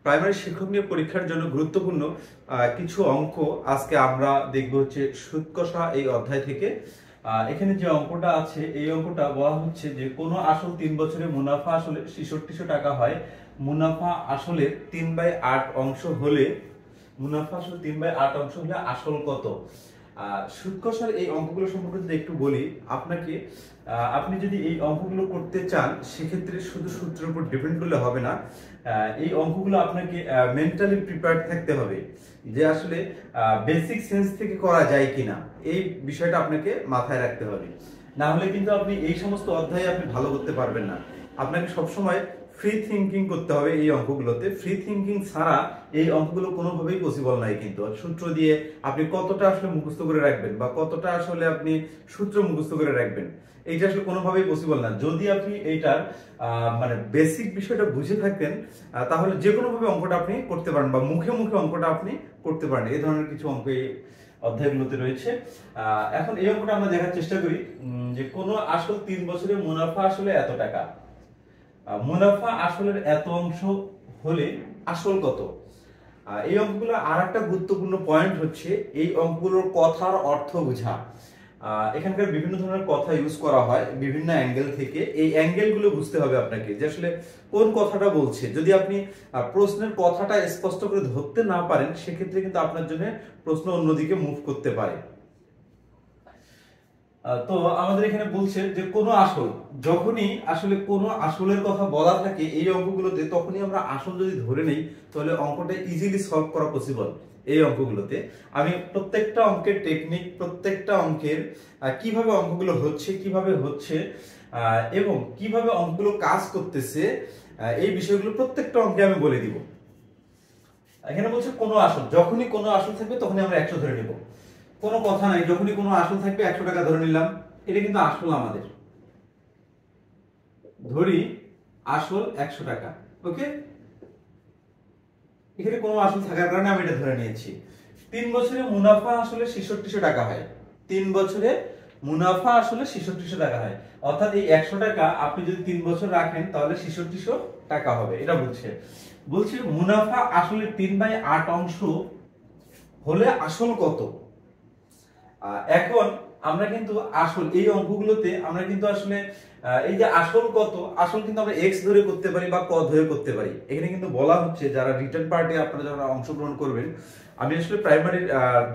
Primary শিক্ষক নিয়োগ পরীক্ষার জন্য গুরুত্বপূর্ণ কিছু অঙ্ক আজকে আমরা দেখব হচ্ছে সুদ কষা এই অধ্যায় থেকে। এখানে যে অঙ্কটা আছে এই অঙ্কটা বলা হচ্ছে যে কোন আসল 3 বছরে মুনাফা আসলে 6600 টাকা হয়। মুনাফা আসলে 3/8 অংশ হলে মুনাফা আসলে 3/8 অংশ হলে আসল কত? সুদ কষার এই অঙ্কগুলো সম্পর্কে যদি একটু বলি আপনাকে, আপনি যদি এই অঙ্কগুলো করতে চান সেক্ষেত্রে শুধু সূত্রের উপর ডিপেন্ড করলে হবে না। এই অঙ্কগুলো আপনাকে মেন্টালি প্রিপেয়ার্ড থাকতে হবে যে আসলে বেসিক সেন্স থেকে করা যায় কিনা, এই বিষয়টা আপনাকে মাথায় রাখতে হবে। না হলে কিন্তু আপনি এই সমস্ত অধ্যায়ে আপনি ভালো করতে পারবেন না। আপনাকে সবসময় ফ্রি থিঙ্কিং করতে হবে এই অঙ্কগুলোতে। ফ্রি থিঙ্কিং ছাড়া এই অঙ্কগুলো কোনোভাবেই পসিবল নয়। কিন্তু সূত্র দিয়ে আপনি কতটা আসলে মুখস্থ করে রাখবেন বা কতটা আসলে আপনি সূত্র মুখস্থ করে রাখবেন, এইটা আসলে কোনোভাবেই পসিবল না। যদি আপনি এইটার মানে বেসিক বিষয়টা বুঝে থাকেন তাহলে যে কোনো ভাবে অঙ্কটা আপনি করতে পারেন বা মুখে মুখে অঙ্কটা আপনি করতে পারেন। এই ধরনের কিছু অঙ্ক এই অধ্যায়গুলোতে রয়েছে। এখন এই অঙ্কটা আমরা দেখার চেষ্টা করি যে কোন আসল 3 বছরে মুনাফা আসলে এত টাকা। মুনাফা আসলের এত অংশ হলে আসল কত? এই অঙ্কগুলো আর একটা গুরুত্বপূর্ণ পয়েন্ট হচ্ছে এই অঙ্কগুলোর কথার অর্থ বোঝা। এখানকার বিভিন্ন ধরনের কথা ইউজ করা হয় বিভিন্ন অ্যাঙ্গেল থেকে। এই অ্যাঙ্গেলগুলো বুঝতে হবে আপনাকে যে আসলে কোন কথাটা বলছে। যদি আপনি প্রশ্নের কথাটা স্পষ্ট করে ধরতে না পারেন সেক্ষেত্রে কিন্তু আপনার জন্য প্রশ্ন অন্যদিকে মুভ করতে পারে। তো আমাদের এখানে বলছে যে কোন আসল, যখনই আসলে কোন আসলের কথা বলা থাকে এই অঙ্কগুলোতে, তখনই আমরা আসল যদি ধরে নেই তাহলে অঙ্কটা ইজিলি সলভ করা পসিবল। এই অঙ্কগুলোতে আমি প্রত্যেকটা অঙ্কের টেকনিক, প্রত্যেকটা অঙ্কের কিভাবে অঙ্কগুলো হচ্ছে, কিভাবে হচ্ছে এবং কিভাবে অঙ্কগুলো কাজ করতেছে, এই বিষয়গুলো প্রত্যেকটা অঙ্কে আমি বলে দিব। এখানে বলছে কোন আসল, যখনই কোনো আসল থাকবে তখনই আমরা 100 ধরে নিব। কোনো কথা নাই, যখনই কোনো আসল থাকবে 100 টাকা ধরে নিলাম। এটা কিন্তু আসল, আমাদের ধরি আসল 100 টাকা। ওকে, এখানে কোনো আসল থাকার কারণে আমি এটা ধরে নিয়েছি। 3 বছরে মুনাফা আসলে 6600 টাকা হয়। 3 বছরে মুনাফা আসলে 6600 টাকা হয়, অর্থাৎ এই 100 টাকা আপনি যদি 3 বছর রাখেন তাহলে 6600 টাকা হবে। এটা বলছে মুনাফা আসলে 3/8 অংশ হলে আসল কত? এখন আমরা কিন্তু আসল এই অঙ্কগুলোতে আমরা কিন্তু আসলে এই যে আসল কত, আসল কিন্তু আমরা এক্স ধরে করতে পারি বা ক ধরে করতে পারি। এখানে কিন্তু বলা হচ্ছে যারা রিটার্ন পার্টে আপনারা যারা অংশগ্রহণ করবেন, আমি আসলে প্রাইমারির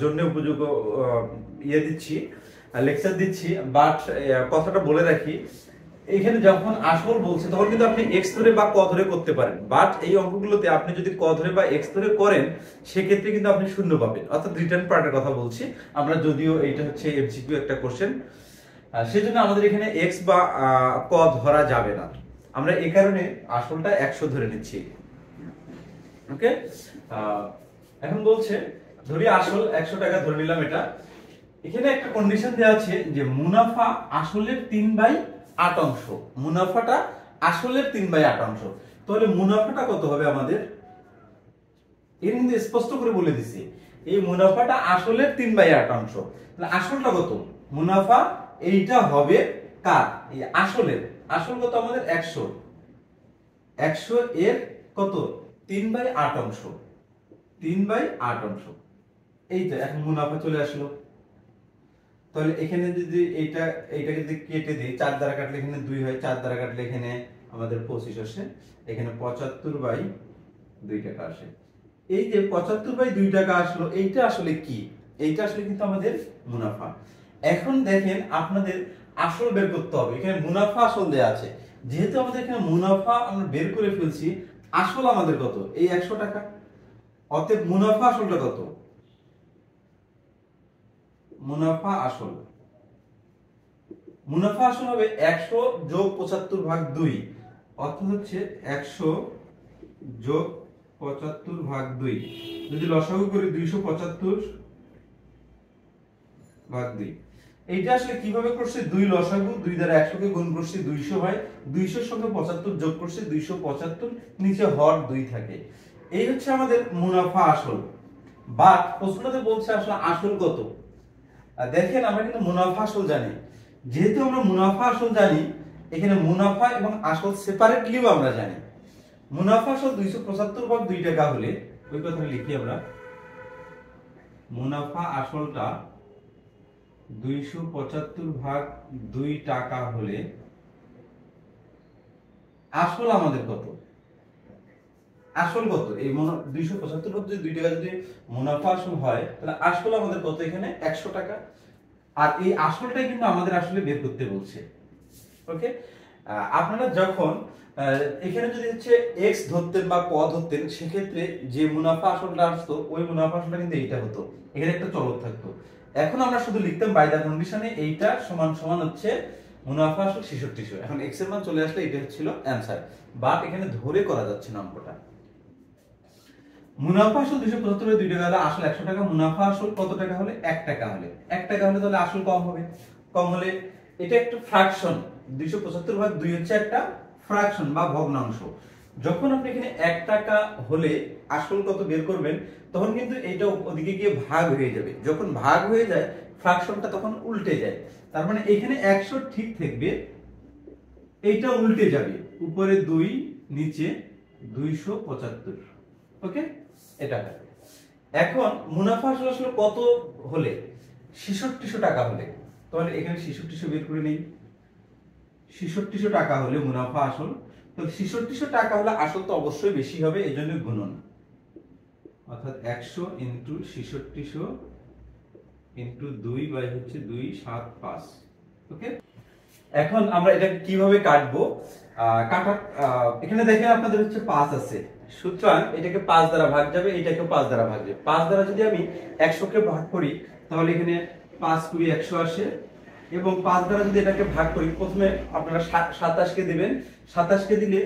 জন্য উপযোগ্য দিচ্ছি, লেকচার দিচ্ছি, বাট কথাটা বলে রাখি এখানে যখন আসল বলছে তখন কিন্তু আপনি এক্স ধরে বা ক ধরে করতে পারেন। বাট এই অঙ্কগুলোতে আপনি যদি ক ধরে বা এক্স ধরে করেন সেক্ষেত্রে কিন্তু আপনি শূন্য পাবেন, অর্থাৎ রিটার্ন পার্টের কথা বলছি আমরা। যদিও এইটা হচ্ছে এমসিকিউ একটা কোশ্চেন, সেজন্য আমাদের এখানে এক্স বা ক ধরা যাবে না। আমরা এই কারণে আসলটা 100 ধরে নিচ্ছি। ওকে, এখন বলছে ধরি আসল 100 টাকা ধরে নিলাম। এটা এখানে একটা কন্ডিশন দেওয়া আছে যে মুনাফা আসলের 3/8 অংশ। মুনাফাটা আসলের 3/8 অংশ, তাহলে মুনাফাটা কত হবে আমাদের? এর কিন্তু স্পষ্ট করে বলে দিছি এই মুনাফাটা আসলের 3/8 অংশ। তাহলে আসলটা কত? মুনাফা এইটা হবে কার? এই আসলের। আসল কত আমাদের? 100। 100 এর কত? 3/8 অংশ। 3/8 অংশ। এই তো এখন মুনাফা চলে আসলো। তাহলে এখানে যদি এইটাকে যদি কেটে দিই, 4 দ্বারা কাটলে এখানে 2 হয়, 4 দ্বারা কাটলে এখানে আমাদের 25 আসে, এখানে 75/2 টাকা আসে। এই যে 75/2 টাকা আসলো, এইটা আসলে কি? এইটা আসলে কিন্তু আমাদের মুনাফা। এখন দেখেন আপনাদের আসল বের করতে হবে। এখানে মুনাফা আসল দেয়া আছে, যেহেতু আমাদের এখানে মুনাফা আমরা বের করে ফেলছি, আসল আমাদের কত? এই 100 টাকা। অতএব মুনাফা আসলটা কত? মুনাফা আসল হবে 100 যোগ 75/2, অর্থাৎ হচ্ছে 100 যোগ 75/2। যদি লসাগু করি 275/2। এইটা আসলে কিভাবে করছে? 2 লসাগু, 2 দ্বারা 100 কে গুণ করছি 200 হয়, 200 এর সঙ্গে 75 যোগ করছি 275, নিচে হর 2 থাকে। এই হচ্ছে আমাদের মুনাফা আসল। বাট প্রশ্নতে বলছে আসলে আসল কত? দেখেন আমরা কিন্তু মুনাফা আসল জানি। যেহেতু আমরা মুনাফা আসল জানি, এখানে মুনাফা এবং আসল সেপারেটলিও আমরা জানি। মুনাফা আসল 275 ভাগ 2 টাকা হলে ওই কথাটা লিখি আমরা, মুনাফা আসলটা 275 ভাগ 2 টাকা হলে আসল আমাদের কত, আসল কত, এই 275 ভাগ 2 টাকা যদি মুনাফা আসল হয় তাহলে আসল আমাদের কত, এখানে 100 টাকা। আর এই আসলটাই কিন্তু আমাদের আসলে বের করতে বলছে। ওকে, আপনারা যখন এখানে যদি হচ্ছে x ধরতেন বা ক ধরতেন, সেক্ষেত্রে যে মুনাফা আসলটা আসতো ওই মুনাফা আসলটা কিন্তু এইটা হতো, এখানে একটা চলক থাকতো। এখন আমরা শুধু লিখতাম বাই দা কন্ডিশনে এইটা সমান সমান হচ্ছে মুনাফা আসল 6600। এখন x এর মান চলে আসলে এটা হচ্ছিল অ্যানসার, বাট এখানে ধরে করা যাচ্ছে না অঙ্কটা। মুনাফা আসল 275 2 টাকা হলে আসল 100 টাকা, মুনাফা আসল কত টাকা হলে 1 টাকা হলে, 1 টাকা হলে তাহলে আসল কম হবে, কম হলে এটা একটা ফ্র্যাকশন, 275 ভাগ 2 হচ্ছে একটা ফ্র্যাকশন বা ভগ্নাংশ। যখন আপনি এখানে 1 টাকা হলে আসল কত বের করবেন, তখন কিন্তু এটা ওদিকে গিয়ে ভাগ হয়ে যাবে। যখন ভাগ হয়ে যায় ফ্র্যাকশনটা তখন উল্টে যায়, তার মানে এখানে 100 ঠিক থাকবে, এইটা উল্টে যাবে, উপরে 2 নিচে 275। ওকে, এটা এখন মুনাফা আসল আসলে কত হলে, 6600 টাকা হলে, তাহলে এখানে 6600 বের করে নেই। 6600 টাকা হলে মুনাফা আসল, তো 6600 টাকা হলে আসল তো অবশ্যই বেশি হবে, এজন্য গুণন, অর্থাৎ 100 ইনটু 6600 ইনটু 2 বাই হচ্ছে 275। ওকে, এখন আমরা এটা কিভাবে কাটবো, কাটার এখানে দেখেন আপনাদের হচ্ছে 5 আছে, সুতরাং এটাকে 5 দ্বারা ভাগ যাবে, এটাকে 5 দ্বারা ভাগ যাবে। 5 দ্বারা যদি আমি 100 কে ভাগ করি তাহলে এখানে 5 × 2 = 100 আসে, এবং 5 দ্বারা যদি এটাকে ভাগ করি, প্রথমে আপনারা 27 কে দিবেন, 27 কে দিলে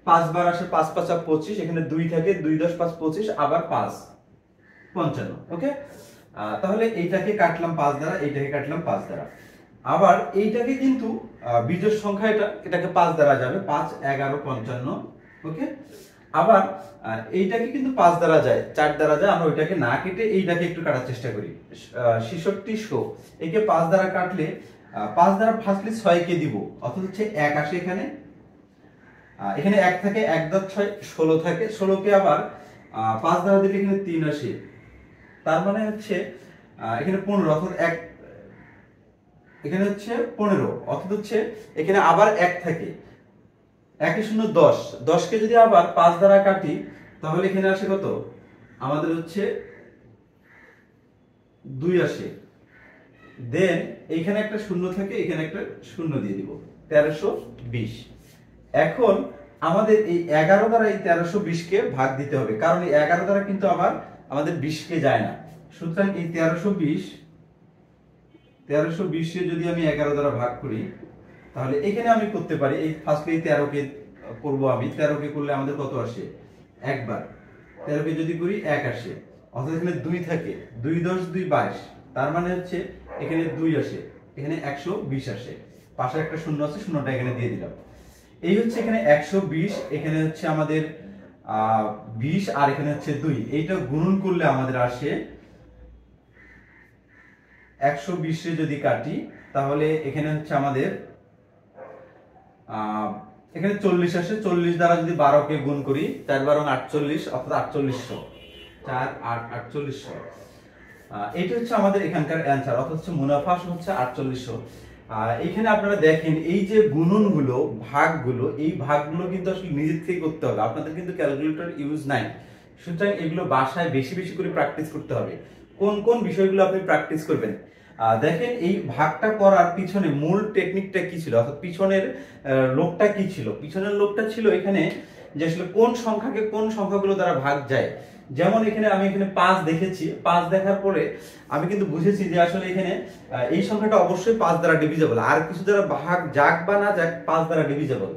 5 বার আসে, 5 × 5 = 25, এখানে 2 থাকে, 2 × 10 = 25, আবার 5 55। ওকে, তাহলে এইটাকে কাটলাম 5 দ্বারা, এইটাকে কাটলাম 5 দ্বারা, আবার এইটাকে কিন্তু বিজোড় সংখ্যা, এটাকে 5 দ্বারা যাবে, 5 11 55। ওকে, আবার এইটাকে কিন্তু 5 দ্বারা যায়, 4 দ্বারা যায়, আমরা ওইটাকে না কেটে এইটাকে একটু কাটার চেষ্টা করি। 6600 একে 5 দ্বারা কাটলে, 5 দ্বারা ফার্স্টলি 6 কে দিব, অর্থাৎ হচ্ছে 1 আসে, এখানে এখানে 1 থাকে, 1 + 6 16 থাকে, 16 কে আবার 5 দ্বারা দিলে এখানে 3 আসে, তার মানে হচ্ছে এখানে 15, অর্থাৎ 1, এখানে হচ্ছে 15, অর্থাৎ হচ্ছে এখানে আবার 1 থাকে, 1 × 0 10, 10 কে যদি আবার 5 দ্বারা কাটি তাহলে এখানে আসে কত, আমাদের হচ্ছে 2 আসে, দেন এইখানে একটা শূন্য থাকে, এখানে একটা শূন্য দিয়ে দিব, 1320। এখন আমাদের এই 11 দ্বারা এই 1320 কে ভাগ দিতে হবে, কারণ এই 11 দ্বারা কিন্তু আবার আমাদের 20 কে যায় না, সুতরাং এই 1320 কে যদি আমি 11 দ্বারা ভাগ করি তাহলে এখানে আমি করতে পারি, এই ফার্স্টলি 13 কে করব, আমি 13 কে করলে আমাদের কত আসে, একবার 13 কে যদি করি 1 আসে, অর্থাৎ এখানে 2 থাকে, 2 × 10 = 2 = 22, তার মানে হচ্ছে এখানে 2 আসে, এখানে 120 আসে, পাশে একটা শূন্য আছে, শূন্যটা এখানে দিয়ে দিলাম। এই হচ্ছে এখানে 120, এখানে হচ্ছে আমাদের 20, আর এখানে হচ্ছে 2, এইটা গুণন করলে আমাদের আসে 120 এ যদি কাটি তাহলে এখানে হচ্ছে আমাদের এখানে 40 আসে, 40 দ্বারা যদি 12 কে গুণ করি, 4 × 12 = 48, অর্থাৎ 4800, 4 8 4800। এটা হচ্ছে আমাদের এখানকার অ্যানসার, অর্থাৎ হচ্ছে মুনাফা হচ্ছে 4800। এখানে আপনারা দেখেন এই যে গুণনগুলো, ভাগগুলো, এই ভাগগুলো কিন্তু আসলে নিজের থেকে করতে হবে, আপনাদের কিন্তু ক্যালকুলেটর ইউজ নাই, সুতরাং এগুলো বাসায় বেশি বেশি করে প্র্যাকটিস করতে হবে। কোন কোন বিষয়গুলো আপনি প্র্যাকটিস করবেন, দেখেন এই ভাগটা করার পিছনে মূল টেকনিকটা কি ছিল, অর্থাৎ পিছনের লোকটা কি ছিল, পিছনের লোকটা ছিল এখানে যে আসলে কোন সংখ্যাকে কোন সংখ্যাগুলো দ্বারা ভাগ যায়। যেমন এখানে আমি এখানে 5 দেখেছি, 5 দেখার পরে আমি কিন্তু বুঝেছি যে আসলে এখানে এই সংখ্যাটা অবশ্যই 5 দ্বারা ডিভিজেবল, আর কিছু দ্বারা ভাগ যাক বা না যাক 5 দ্বারা ডিভিজেবল।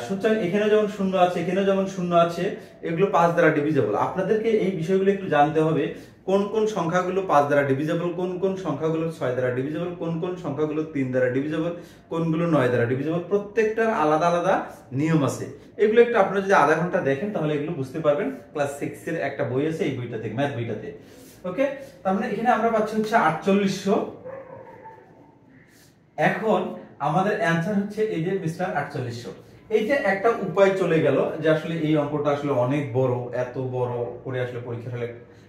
সুতরাং এখানে যেমন শূন্য আছে, এখানে যেমন শূন্য আছে, এগুলো 5 দ্বারা ডিভিজেবল। আপনাদেরকে এই বিষয়গুলো একটু জানতে হবে, কোন কোন সংখ্যাগুলো 5 দ্বারা ডিভিজেবল, কোন কোন সংখ্যাগুলো 6 দ্বারা ডিভিজেবল, কোন কোন সংখ্যাগুলো 3 দ্বারা ডিভিজেবল, কোনগুলো 9 দ্বারা ডিভিজেবল, প্রত্যেকটার আলাদা আলাদা নিয়ম আছে। এগুলো একটু আপনারা যদি আধা ঘন্টা দেখেন তাহলে এগুলো বুঝতে পারবেন। ক্লাস 6 এর একটা বই আছে, এই বইটা থেকে, ম্যাথ বইটাতে। ওকে, তার মানে এখানে আমরা পাচ্ছি হচ্ছে 4800। এখন আমাদের অ্যানসার হচ্ছে এই যে মিস্টার 4800। এইটা একটা উপায় চলে গেল যে আসলে এই অঙ্কটা আসলে অনেক বড়, এত বড় করে আসলে পরীক্ষার হলে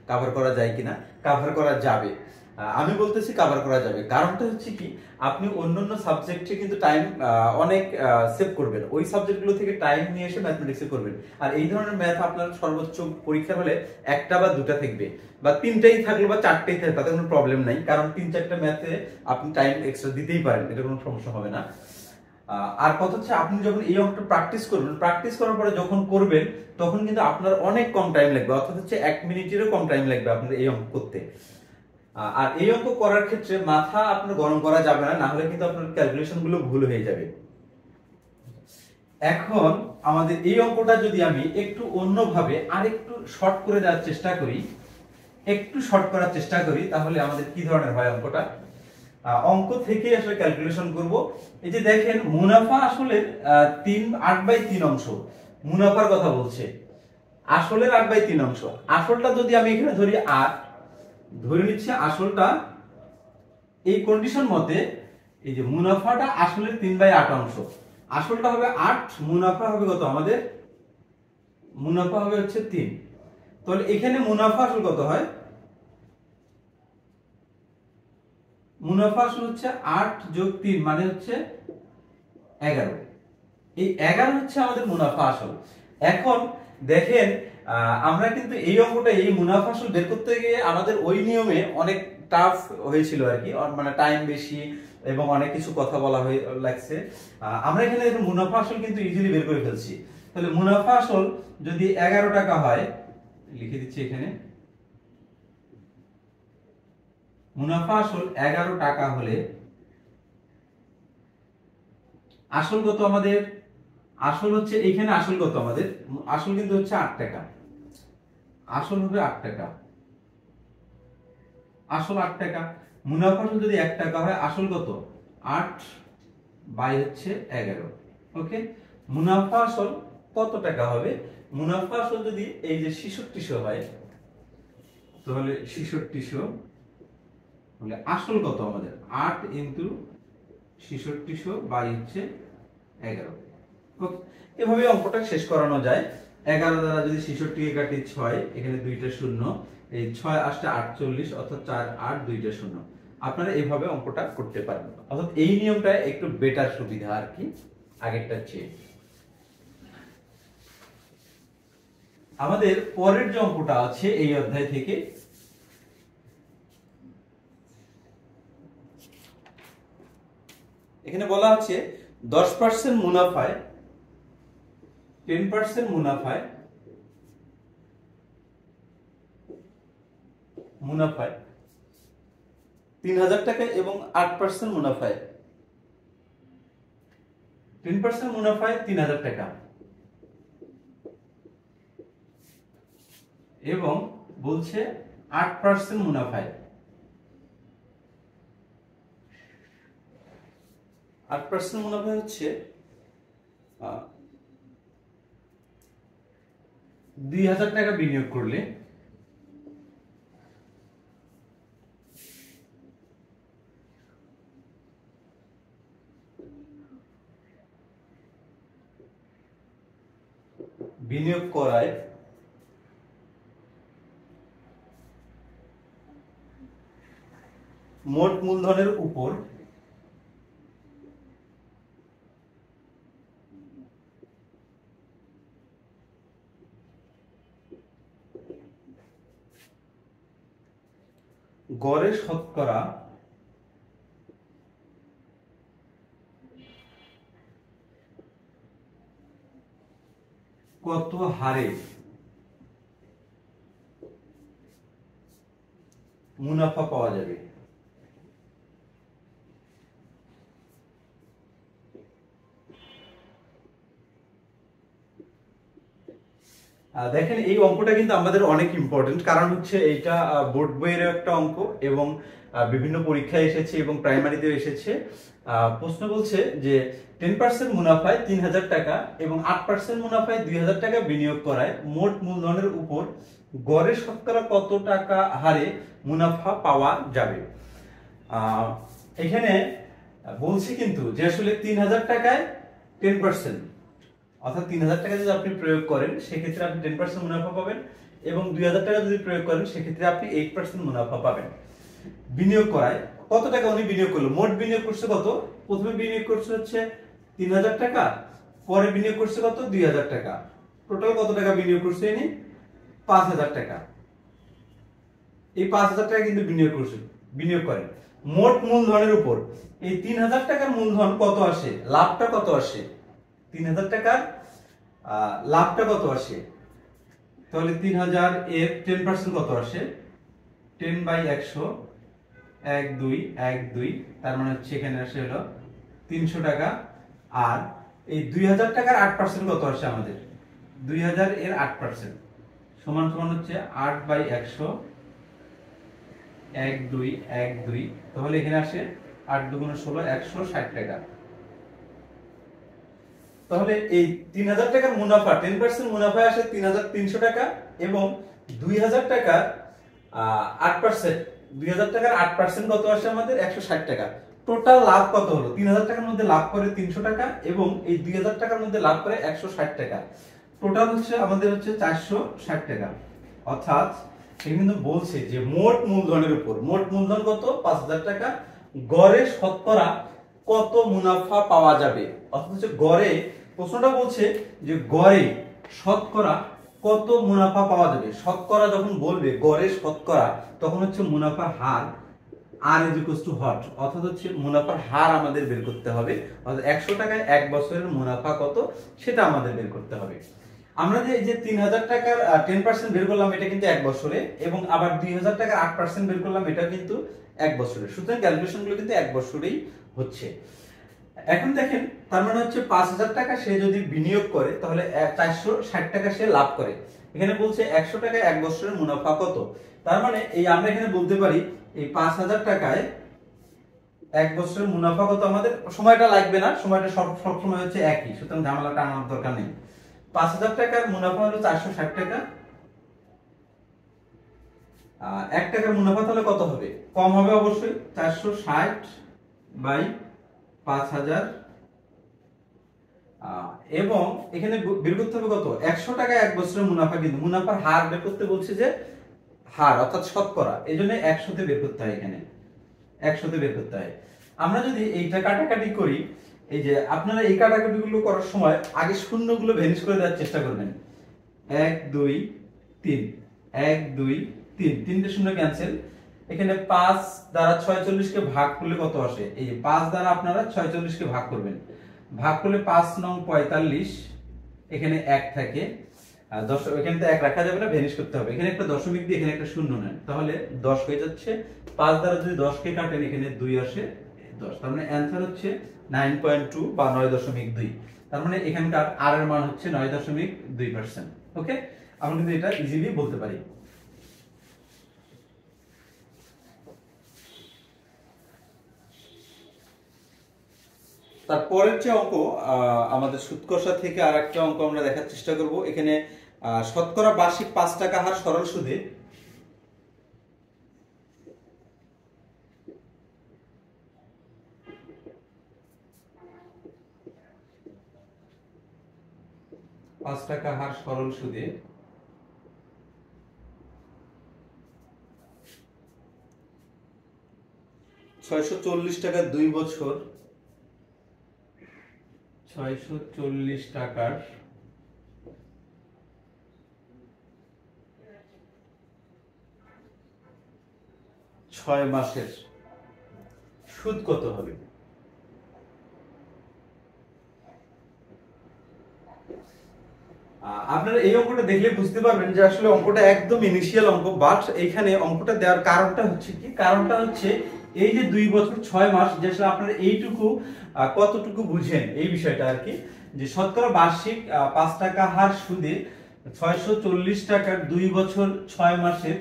কভার করা যায় কিনা। কভার করা যাবে, আমি বলতেছি কভার করা যাবে। কারণটা হচ্ছে কি, আপনি অন্যান্য সাবজেক্টে কিন্তু টাইম অনেক সেভ করবেন, ওই সাবজেক্টগুলো থেকে টাইম নিয়ে এসে ম্যাথমেটিক্সে করবেন। আর এই ধরনের ম্যাথ আপনার সর্বোচ্চ পরীক্ষার হলে একটা বা দুটা থাকবে, বা তিনটাই থাকলো বা চারটেই থাকবে, তাতে কোনো প্রবলেম নাই। কারণ 3-4টা ম্যাথে আপনি টাইম এক্সট্রা দিতেই পারেন, এটা কোনো সমস্যা হবে না। আর কথা হচ্ছে, আপনি যখন এই অঙ্কটা প্র্যাকটিস করবেন, প্র্যাকটিস করার পরে যখন করবেন, তখন কিন্তু আপনার অনেক কম টাইম লাগবে, অর্থাৎ হচ্ছে 1 মিনিটেরও কম টাইম লাগবে আপনার এই অঙ্ক করতে। আর এই অঙ্ক করার ক্ষেত্রে মাথা আপনার গরম করা যাবে না, না হলে কিন্তু আপনার ক্যালকুলেশন গুলো ভুল হয়ে যাবে। এখন আমাদের এই অঙ্কটা যদি আমি একটু অন্যভাবে আরেকটু শর্ট করে দেওয়ার চেষ্টা করি, একটু শর্ট করার চেষ্টা করি, তাহলে আমাদের কি ধরনের হয় অঙ্কটা। অঙ্ক থেকে আসলে ক্যালকুলেশন করব। এই যে দেখেন, মুনাফা আসলে 8/3 অংশ, মুনাফার কথা বলছে, আসলের 8/3 অংশ। আসলটা যদি আমি এখানে ধরি 8, ধরে নিচ্ছি আসলটা এই কন্ডিশন মতে, এই যে মুনাফাটা আসলের 3/8 অংশ, আসলটা হবে 8, মুনাফা হবে কত আমাদের, মুনাফা হবে হচ্ছে 3। তাহলে এখানে মুনাফা আসল কত হয়, মুনাফা আসল হচ্ছে 8 + 3 মানে হচ্ছে 11। এই 11 হচ্ছে আমাদের মুনাফা আসল। এখন দেখেন, আমরা কিন্তু এই অঙ্কটা, এই মুনাফা আসল বের করতে গিয়ে আমাদের ওই নিয়মে অনেক টাফ হয়েছিল আর কি, মানে টাইম বেশি এবং অনেক কিছু কথা বলা হয়ে লাগছে। আমরা এখানে দেখুন মুনাফা আসল কিন্তু ইজিলি বের করে ফেলছি। তাহলে মুনাফা আসল যদি 11 টাকা হয়, লিখে দিচ্ছি এখানে, মুনাফা আসল 11 টাকা হলে আসল কত আমাদের, আসল হচ্ছে এখানে আসল কত আমাদের, আসল কিন্তু হচ্ছে 8 টাকা, আসল হবে 8 টাকা, আসল 8 টাকা। মুনাফা আসল যদি 1 টাকা হয়, আসল কত, 8 বাই হচ্ছে 11। ওকে, মুনাফা আসল কত টাকা হবে, মুনাফা আসল যদি এই যে 6600 হয়, তাহলে 6600 বলে আসল কত আমাদের, 8 × 6600 বাই হচ্ছে 11। এভাবে অঙ্কটা শেষ করানো যায়। 11 দ্বারা যদি 66 কে কাটি 6, এখানে দুইটা শূন্য, এই 6 8 48, অর্থাৎ 4 8 2টা শূন্য। আপনারা এইভাবে অঙ্কটা করতে পারেন, অর্থাৎ এই নিয়মটা একটু বেটার সুবিধা আর কি আগেরটার চেয়ে। আমাদের পরের যে অঙ্কটা আছে এই অধ্যায় থেকে, এখানে বলা আছে 10% মুনাফায় 10% মুনাফায় 3000 টাকা এবং 8% মুনাফায় 10% মুনাফায় 3000 টাকা এবং বলছে 8% মুনাফায় 8% মুনাফা হচ্ছে 2000 টাকা বিনিয়োগ করলে বিনিয়োগ করায় মোট মূলধনের উপর গড়ে শতকরা কত হারে মুনাফা পাওয়া যাবে। দেখেন, এই অঙ্কটা কিন্তু আমাদের অনেক ইম্পর্টেন্ট, কারণ হচ্ছে এইটা বোর্ড বইয়ের একটা অঙ্ক এবং বিভিন্ন পরীক্ষায় এসেছে এবং প্রাইমারিতেও এসেছে। প্রশ্ন বলছে যে 10% মুনাফায় 3000 টাকা এবং 8% মুনাফায় 2000 টাকা বিনিয়োগ করায় মোট মূলধনের উপর গড়ে শতকরা কত টাকা হারে মুনাফা পাওয়া যাবে। এখানে বলছি কিন্তু যে আসলে 3000 টাকায় 10%, অর্থাৎ 3000 টাকা যদি আপনি প্রয়োগ করেন সেক্ষেত্রে আপনি 10% মুনাফা পাবেন, এবং 2000 টাকা যদি প্রয়োগ করেন সেক্ষেত্রে আপনি 8% মুনাফা পাবেন। বিনিয়োগ করায় কত টাকা উনি বিনিয়োগ করলো, মোট বিনিয়োগ করছে কত, প্রথমে বিনিয়োগ করছে হচ্ছে 3000 টাকা, পরে বিনিয়োগ করছে কত 2000 টাকা, টোটাল কত টাকা বিনিয়োগ করছে ইনি 5000 টাকা। এই 5000 টাকা কিন্তু বিনিয়োগ করেন মোট মূলধনের উপর। এই 3000 টাকার মূলধন কত আসে, লাভটা কত আসে, 3000 টাকার লাভটা কত আসে, তাহলে 3000 এর 10% কত আসে, 10/100, 1 2 1 2, তার মানে হচ্ছে এখানে আসে হলো 300 টাকা। আর এই 2000 টাকার 8% কত আসে আমাদের, 2000 এর 8% সমান সমান হচ্ছে 8/100, 1 2 1 2, তাহলে এখানে আসে 8 2 16, 160 টাকা। তাহলে এই 3000 টাকার মুনাফা 10% মুনাফায় আসে 3300 টাকা, এবং 2000 টাকার 8%, 2000 টাকার 8% কত আসে আমাদের 160 টাকা। টোটাল লাভ কত হলো, 3000 টাকার মধ্যে লাভ করে 300 টাকা, এবং এই 2000 টাকার মধ্যে লাভ করে 160 টাকা। টোটাল হচ্ছে আমাদের হচ্ছে 460 টাকা। অর্থাৎ এখানে কিন্তু বলছে যে মোট মূলধনের উপর, মোট মূলধন কত 5000 টাকা, গড়ে শতকরা কত মুনাফা পাওয়া যাবে। অর্থাৎ হচ্ছে গড়ে, প্রশ্নটা বলছে যে গড়ে শতকরা কত মুনাফা পাওয়া যাবে। শতকরা যখন বলবে গড়ে শতকরা, তখন হচ্ছে মুনাফার হার আর ইজ ইকুয়ালস টু হোয়াট, অর্থাৎ হচ্ছে মুনাফার হার আমাদের বের করতে হবে। অর্থাৎ 100 টাকায় এক বছরের মুনাফা কত সেটা আমাদের বের করতে হবে। আমরা যে এই যে 3000 টাকার 10% বের করলাম এটা কিন্তু এক বছরে, এবং আবার 2000 টাকার 8% বের করলাম এটা কিন্তু এক বছরে। সুতরাং ক্যালকুলেশন গুলো কিন্তু এক বছরেই হচ্ছে। এখন দেখেন, তার মানে হচ্ছে 5000 টাকা সে যদি বিনিয়োগ করে তাহলে 460 টাকা সে লাভ করে। এখানে বলছে 100 টাকায় এক বছরের মুনাফা কত, তার মানে এই আমরা এখানে বলতে পারি এই 5000 টাকায় এক বছরের মুনাফা কত। আমাদের সময়টা লাগবে না, সময়টা সব সময় হচ্ছে একই, সুতরাং ঝামেলাটা আনার দরকার নেই। 5000 টাকার মুনাফা হলো 460 টাকা, 1 টাকার মুনাফা তাহলে কত হবে, কম হবে অবশ্যই, 460/5000, এবং এখানে বের করতে হবে কত 100 টাকা এক বছরের মুনাফা। কিন্তু মুনাফার হার বের করতে বলছে যে হার অর্থাৎ শতকরা, এইজন্য 100 তে বের করতে হয়, এখানে 100 তে বের করতে হয়। আমরা যদি এইটা কাটাকাটি করি, এই যে আপনারা এই কাটাকাটিগুলো করার সময় আগে শূন্যগুলো ভ্যানিশ করে দেওয়ার চেষ্টা করবেন। 1 2 3, 1 2 3, তিনটে শূন্য ক্যান্সেল। এখানে 5 দ্বারা 46 কে ভাগ করলে কত আসে, এই যে 5 দ্বারা আপনারা 46 কে ভাগ করবেন, ভাগ করলে 5 নং 45, এখানে 1 থাকে, আর 10 এখানে তো 1 রাখা যাবে না, ভ্যানিশ করতে হবে। এখানে একটা দশমিক দিয়ে এখানে একটা শূন্য নেন, তাহলে 10 হয়ে যাচ্ছে। 5 দ্বারা যদি 10 কে কাটেন এখানে 2 আসে 10, তার মানে অ্যানসার হচ্ছে 9.2 বা 9.2। তার মানে এখানকার আর এর মান হচ্ছে 9.2%। ওকে, আমরা কিন্তু এটা ইজিলি বলতে পারি। তারপরের যে অঙ্ক, আমাদের সুদ কষা থেকে আরেকটা অঙ্ক আমরা দেখার চেষ্টা করব। এখানে শতকরা বার্ষিক 5 টাকা হার সরল সুদে সরল সুদে 640 টাকা 2 বছর, 640 টাকার 6 মাসের সুদ কত হবে। আপনারা এই অঙ্কটা দেখলে বুঝতে পারবেন যে আসলে অঙ্কটা একদম ইনিশিয়াল অঙ্ক, বাট এইখানে অঙ্কটা দেওয়ার কারণটা হচ্ছে কি, কারণটা হচ্ছে এই যে 2 বছর 6 মাস, যে আসলে আপনারা এইটুকু কতটুকু বুঝেন এই বিষয়টা আর কি, যে শতকরা বার্ষিক 5 টাকা হার সুদে 640 টাকার 2 বছর 6 মাসের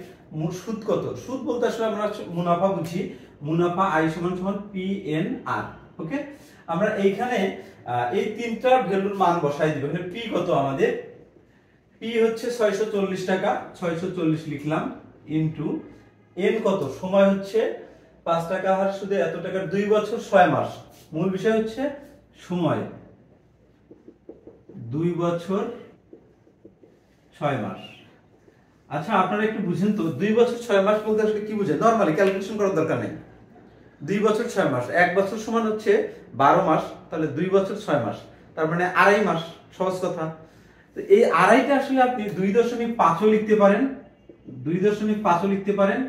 সুদ কত। সুদ বলতে আসলে আমরা মুনাফা বুঝি, মুনাফা আই সমান সমান PNR। ওকে, আমরা এইখানে এই তিনটা ভ্যালুর মান বসাই দিব। এখানে পি কত আমাদের, পি হচ্ছে 640 টাকা, 640 লিখলাম, ইনটু এন কত, সময় হচ্ছে 5 টাকা হার সুদে এত টাকার 2 বছর 6 মাস। মূল বিষয় হচ্ছে সময় 2 বছর 6 মাস। আচ্ছা আপনারা একটু বুঝেন তো 2 বছর 6 মাস বলতে আসলে কি বুঝেন? নরমালি ক্যালকুলেশন করার দরকার নেই। 2 বছর 6 মাস, 1 বছর সমান হচ্ছে 12 মাস, তাহলে 2 বছর 6 মাস, তার মানে আড়াই মাস, সহজ কথা। তো এই আড়াইটা আসলে আপনি 2.5ও লিখতে পারেন, 2.5ও লিখতে পারেন,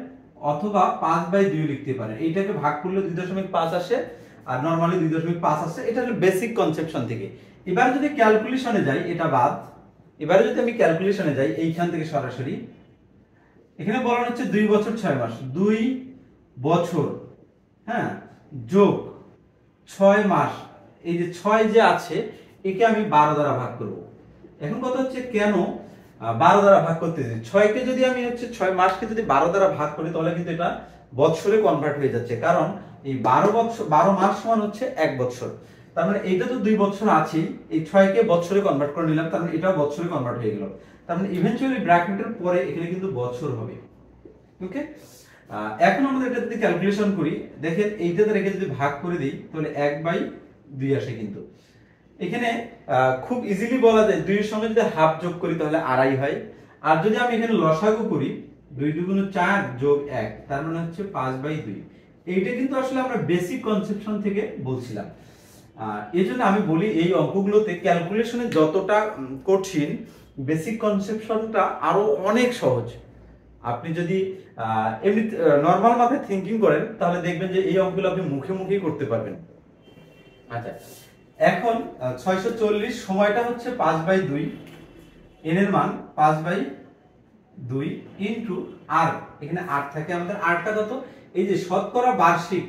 অথবা 5/2 লিখতে পারেন। এইটাকে ভাগ করলে 2.5 আসে, আর নরমালি 2.5 আসে। এটা হলো বেসিক কনসেপশন থেকে। এবার যদি ক্যালকুলেশনে যাই, এটা বাদ, এবারে যদি আমি ক্যালকুলেশনে যাই এইখান থেকে সরাসরি, এখানে বলা হচ্ছে 2 বছর 6 মাস, 2 বছর, হ্যাঁ, যোগ 6 মাস, এই যে 6 যে আছে একে আমি 12 দ্বারা ভাগ করব। এখন কথা হচ্ছে কেন 12 দ্বারা ভাগ করতেছি? 6 কে যদি আমি হচ্ছে 6 মাসকে যদি 12 দ্বারা ভাগ করি তাহলে কিন্তু এটা বৎসরে কনভার্ট হয়ে যাচ্ছে, কারণ এই 12 মাস সমান হচ্ছে 1 বছর। তার মানে এইটা তো 2 বছর আছেই, এই 6 কে বছরে কনভার্ট করে নিলাম, তার মানে এটাও বছরে কনভার্ট হয়ে গেল। তার মানে ইভেন্চুয়ালি ব্র্যাকেটের পরে এখানে কিন্তু বছর হবে। ওকে, এখন আমরা এটা যদি ক্যালকুলেশন করি, দেখেন এইটাতে রেখে যদি ভাগ করে দিই তাহলে 1/2 আসে। কিন্তু এখানে খুব ইজিলি বলা যায় 2 এর সঙ্গে যদি হাফ যোগ করি তাহলে আড়াই হয়। আর যদি আমি এখানে লসাগু করি 2 2 4 যোগ 1, তার মানে হচ্ছে 5/2। এইটা কিন্তু আসলে আমরা বেসিক কনসেপশন থেকে বলছিলাম। এই জন্য আমি বলি এই অঙ্কগুলোতে ক্যালকুলেশনে যতটা কঠিন, বেসিক কনসেপশনটা আরো অনেক সহজ। আপনি যদি এমনি নরমাল মাথায় থিংকিং করেন তাহলে দেখবেন যে এই অঙ্কগুলো আপনি মুখে মুখেই করতে পারবেন। আচ্ছা, এখন 640 সময়টা হচ্ছে 5/2, n এর মান 5/2 ইনটু আর, এখানে আর থাকে আমাদের। আরটা কত? এই যে শতকরা বার্ষিক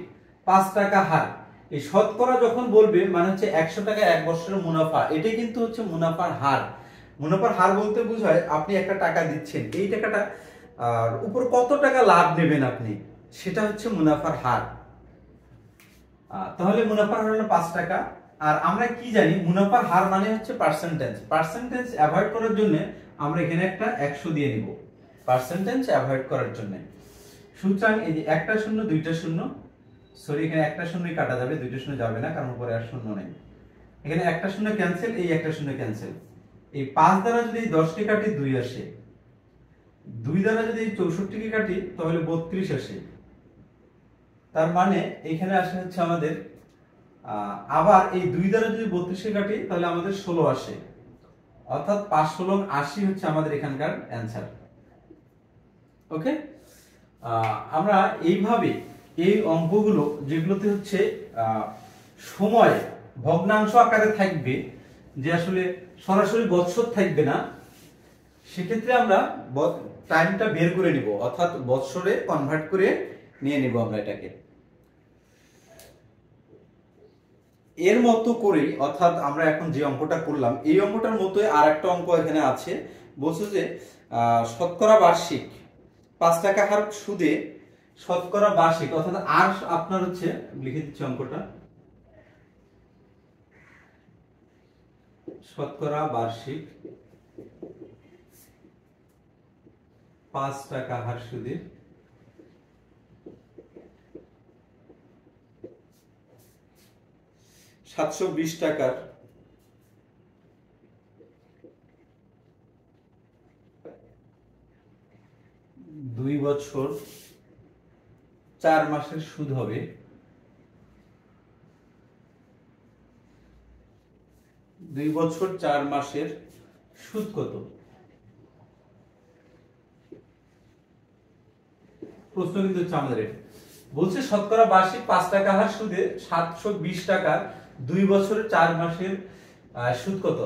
5 টাকা হার। এই শতকরা যখন বলবে মানে হচ্ছে 100 টাকা 1 বছরের মুনাফা, এটাই কিন্তু হচ্ছে মুনাফার হার। মুনাফার হার বলতে বোঝায় আপনি একটা টাকা দিচ্ছেন, এই টাকাটা উপর কত টাকা লাভ নেবেন আপনি, সেটা হচ্ছে মুনাফার হার। তাহলে মুনাফার হার হলো 5 টাকা। আর আমরা কি জানি মুনাফার হার মানে হচ্ছে পার্সেন্টেজ। পার্সেন্টেজ অ্যাভয়েড করার জন্য আমরা এখানে একটা 100 দিয়ে নিব, পার্সেন্টেজ অ্যাভয়েড করার জন্য। সুতরাং এই যে একটা শূন্য দুইটা শূন্য, সরি এখানে একটা শূন্যই কাটা যাবে, দুইটা শূন্য যাবে না, কারণ উপরে আর শূন্য নেই। এখানে একটা শূন্য ক্যান্সেল, এই একটা শূন্য ক্যান্সেল। এই 5 দ্বারা যদি 10 কে কাটি 2 আসে, 2 দ্বারা যদি 64 কে কাটি তাহলে 32 আসে। তার মানে এখানে আসে হচ্ছে আমাদের আবার এই 2 দ্বারা যদি 32 কে কাটি তাহলে আমাদের 16 আসে, অর্থাৎ 5 16 80 হচ্ছে আমাদের এখানকার অ্যানসার। ওকে, আমরা এইভাবে এই অঙ্কগুলো যেগুলোতে হচ্ছে সময় ভগ্নাংশ আকারে থাকবে, যে আসলে সরাসরি বৎসর থাকবে না, সেক্ষেত্রে আমরা টাইমটা বের করে নিব, অর্থাৎ বৎসরে কনভার্ট করে নিয়ে নিব আমরা এটাকে। এর মতো করে, অর্থাৎ আমরা এখন যে অঙ্কটা করলাম এই অঙ্কটার মতোই আর একটা অঙ্ক এখানে আছে। বলছে যে শতকরা বার্ষিক 5 টাকা হার সুদে শতকরা বার্ষিক, অর্থাৎ আর আপনার হচ্ছে লিখে দিচ্ছি অঙ্কটা, শতকরা বার্ষিক 5 টাকা হার সুদে 720 টাকার 2 বছর 4 মাসের সুদ হবে 2 বছর 4 মাসের সুদ কত? প্রশ্ন কিন্তু হচ্ছে আমাদের বলছে শতকরা বার্ষিক 5 টাকা হার সুদে 720 টাকার 2 বছরের 4 মাসের সুদ কত।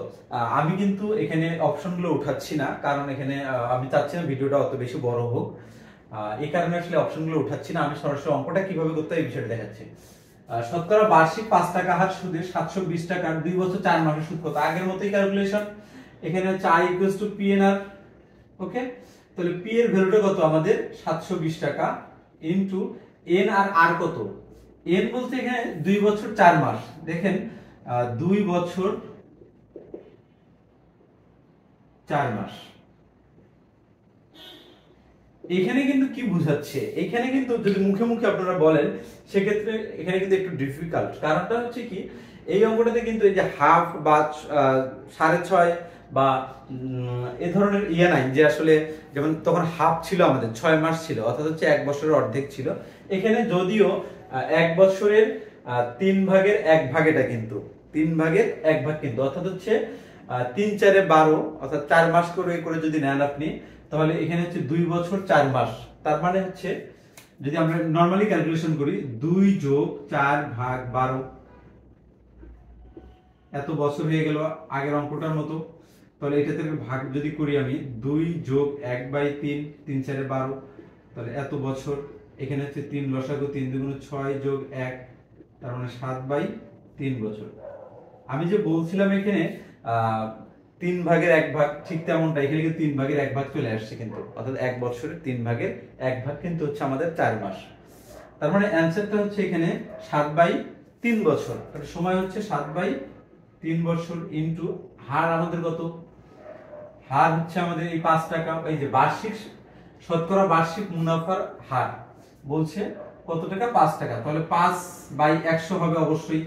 আমি কিন্তু এখানে অপশনগুলো উঠাচ্ছি না, কারণ এখানে আমি চাচ্ছি না ভিডিওটা অত বেশি বড় হোক, এই কারণে আসলে অপশনগুলো উঠাচ্ছি না। আমি সরাসরি অঙ্কটা কিভাবে করতে হয় এই বিষয়টা দেখাচ্ছি। শতকরা বার্ষিক 5 টাকা হার সুদে 720 টাকার 2 বছর 4 মাসের সুদ কত। আগের মতোই ক্যালকুলেশন, এখানে হচ্ছে i = PNR। ওকে, তাহলে p এর ভ্যালুটা কত আমাদের 720 টাকা ইনটু n, আর r কত? n বলতে এখানে 2 বছর 4 মাস। দেখেন 2 বছর 4 মাস, এখানে কিন্তু কি বুঝাচ্ছে, এখানে কিন্তু যদি মুখে মুখে আপনারা বলেন সেক্ষেত্রে এখানে কিন্তু একটু ডিফিকাল্ট। কারণটা হচ্ছে কি, এই অঙ্কটাতে কিন্তু এই যে হাফ বা 6.5 বা এ ধরনের ইয়ে নাই যে আসলে যেমন তখন হাফ ছিল আমাদের 6 মাস ছিল, অর্থাৎ হচ্ছে 1 বছরের অর্ধেক ছিল। এখানে যদিও 1 বছরের 3 ভাগের 1 ভাগ, এটা কিন্তু 3 ভাগের 1 ভাগ কিন্তু, অর্থাৎ হচ্ছে 3 4 12, অর্থাৎ 4 মাস করে করে যদি নেন আপনি, তাহলে এখানে হচ্ছে 2 বছর 4 মাস। তার মানে হচ্ছে যদি আমরা নরমালি ক্যালকুলেশন করি 2 যোগ 4 ভাগ 12, এত বছর হয়ে গেল আগের অঙ্কটার মতো। তাহলে এটা থেকে ভাগ যদি করি আমি 2 যোগ 1/3, 3 4 12, তাহলে এত বছর। এখানে হচ্ছে 3 লসাগু, 3 2 6 যোগ 1, তার মানে 7/3 বছর। আমি যে বলছিলাম এখানে 3 ভাগের 1 ভাগ, ঠিক তেমনটা এখানে কিন্তু 3 ভাগের 1 ভাগ চলে আসছে কিন্তু, অর্থাৎ 1 বছরের 3 ভাগের 1 ভাগ কিন্তু হচ্ছে আমাদের 4 মাস। তার মানে অ্যানসারটা হচ্ছে এখানে 7/3 বছর। তাহলে সময় হচ্ছে 7/3 বছর ইনটু হার আমাদের কত, হার হচ্ছে আমাদের এই 5 টাকা, এই যে বার্ষিক শতকরা বার্ষিক মুনাফার হার বলছে কত টাকা, 5 টাকা। তাহলে 5/100 হবে অবশ্যই।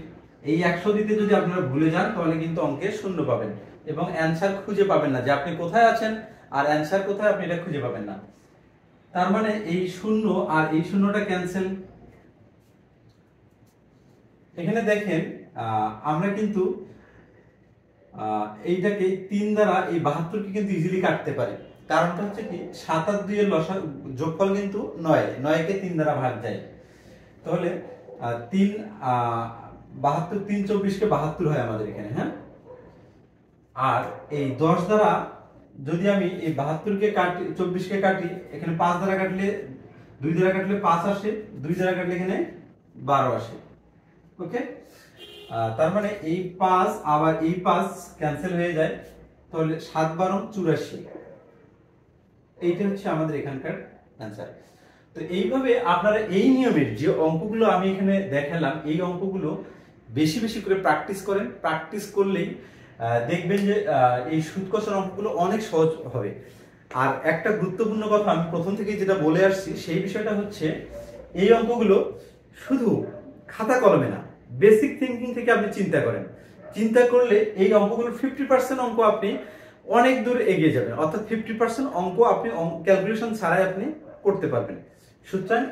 এই 100 দিতে যদি আপনারা ভুলে যান তাহলে কিন্তু অঙ্কে শূন্য পাবেন এবং অ্যানসার খুঁজে পাবেন না, যে আপনি কোথায় আছেন আর অ্যানসার কোথায় আপনি এটা খুঁজে পাবেন না। তার মানে এই শূন্য আর এই শূন্যটা ক্যান্সেল। এখানে দেখেন আমরা কিন্তু এইটাকে 3 দ্বারা এই 72 কে কিন্তু ইজিলি কাটতে পারি। কারণটা হচ্ছে কি 7 আর 2 এর যোগফল কিন্তু 9, 9 কে 3 দ্বারা ভাগ যায়। তাহলে 3 72, 3 24 কে 72 হয় আমাদের এখানে, হ্যাঁ। আর এই 10 দ্বারা যদি আমি এই 72 কে কাটি, 24 কে কাটি, এখানে 5 দ্বারা কাটলে, 2 দ্বারা কাটলে 5 আসে, 2 দ্বারা কাটলে এখানে 12 আসে। ওকে, তার মানে এই 5 আবার এই 5 ক্যান্সেল হয়ে যায়, তাহলে 7 12 84। এইটা হচ্ছে আমাদের এখানকার অ্যানসার। তো এইভাবে আপনারা এই নিয়মের যে অঙ্কগুলো আমি এখানে দেখালাম, এই অঙ্কগুলো বেশি বেশি করে প্র্যাকটিস করেন। প্র্যাকটিস করলেই দেখবেন যে এই সুদ কষার অঙ্কগুলো অনেক সহজ হবে। আর একটা গুরুত্বপূর্ণ কথা আমি প্রথম থেকেই যেটা বলে আসছি, সেই বিষয়টা হচ্ছে এই অঙ্কগুলো শুধু খাতা কলমে না, বেসিক থিঙ্কিং থেকে আপনি চিন্তা করেন। চিন্তা করলে এই অঙ্কগুলো 50% অঙ্ক আপনি অনেক দূর এগিয়ে যাবেন, অর্থাৎ 50% অঙ্ক আপনি ক্যালকুলেশন ছাড়াই আপনি করতে পারবেন। সুতরাং